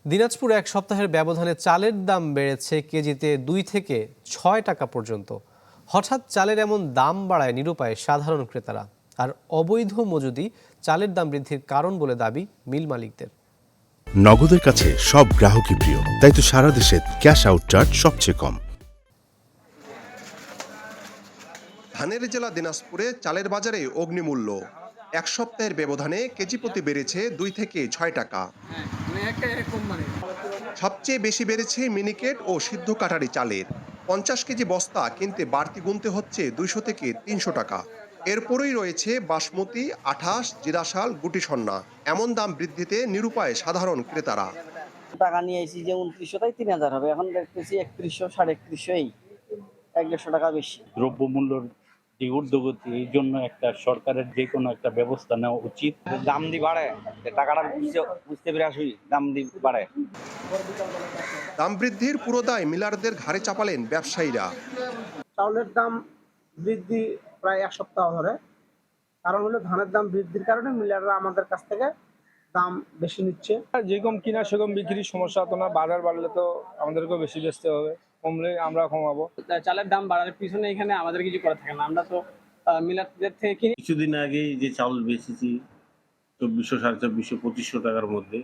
দিনাজপুরে এক সপ্তাহের ব্যবধানে চালের দাম বেড়েছে কেজিতে 2 থেকে 6 টাকা পর্যন্ত। হঠাৎ চালের এমন দাম বাড়ায় নিরুপায় সাধারণ ক্রেতারা। আর অবৈধ মজুদি চালের দাম বৃদ্ধির কারণ বলে দাবি মিল মালিকদের। নগদের কাছে সব গ্রাহকই প্রিয়, তাই তো সারা দেশে ক্যাশ আউট চার্জ সবচেয়ে কম। ধানের জেলা দিনাজপুরে চালের বাজারে অগ্নিমূল্য। এক সপ্তাহের ব্যবধানে কেজি প্রতি বেড়েছে 2 থেকে 6 টাকা। সবচেয়ে বেশি বেড়েছে মিনিকেট ও সিদ্ধ কাটারি চালের। 50 কেজি বস্তা কিনতে বাড়তি গুনতে হচ্ছে 200 থেকে 300 টাকা। এরপরই রয়েছে বাসমতি, আঠাশ, জিরাশাল, গুটি সন্না। এমন দাম বৃদ্ধিতে নিরুপায় সাধারণ ক্রেতারা। টাকা নিয়ে এসেছি যে 2900 তাই 3000 হবে, এখন দেখতেছি 3100, 3150, 150 টাকা বেশি। দ্রব্যমূল্যের যে ঊর্ধ্বগতি, এই জন্য একটা সরকারের যে কোনো একটা ব্যবস্থা নেওয়া উচিত। দাম দি বাড়ে, টাকাটা বুঝতে পেরে আসি, দাম দি বাড়ে। দাম বৃদ্ধির পুরো দায় মিলারদের ঘাড়ে চাপালেন ব্যবসায়ীরা। চাউলের দাম বৃদ্ধি প্রায় এক সপ্তাহ ধরে। কারণ হলো ধানের দাম বৃদ্ধির কারণে মিলাররা আমাদের কাছ থেকে দাম বেশি নিচ্ছে। যেরকম কিনা সেরকম বিক্রির সমস্যা তো না, বাজার বাড়লে তো আমাদেরকেও বেশি বেচতে হবে, কমলে আমরা কমাবো। চালের দাম বাড়ার পিছনে এখানে আমাদের কিছু করা থাকে না, আমরা তো মিলারদের থেকে কিনি। কিছুদিন আগে যে চাউল বেচেছি 2400, 2450, 2500 টাকার মধ্যে,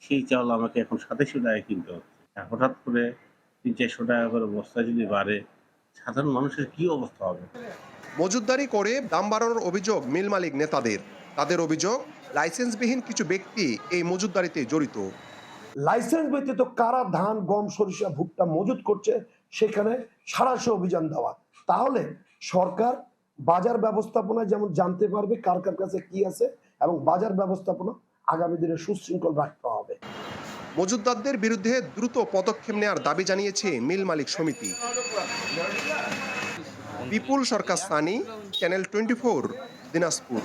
সেই চাউল আমাকে এখন 2700 টাকায় কিনতে হচ্ছে। হঠাৎ করে 300-400 টাকা করে বস্তা যদি বাড়ে, সাধারণ মানুষের কি অবস্থা হবে? মজুতদারি করে দাম বাড়ানোর অভিযোগ মিল মালিক নেতাদের। তাদের অভিযোগ, লাইসেন্সবিহীন কিছু ব্যক্তি এই মজুতদারিতে জড়িত। লাইসেন্স ব্যতীত কারা ধান, গম, সরিষা, ভুট্টা মজুত করছে সেখানে সাঁড়াশি অভিযান দেওয়া। তাহলে সরকার বাজার ব্যবস্থাপনা যেমন জানতে পারবে কার কার কাছে কি আছে, এবং বাজার ব্যবস্থাপনা আগামী দিনে সুশৃঙ্খল রাখতে হবে। মজুতদারদের বিরুদ্ধে দ্রুত পদক্ষেপ নেওয়ার দাবি জানিয়েছে মিল মালিক সমিতি। বিপুল সরকার সানি, চ্যানেল 24, দিনাজপুর।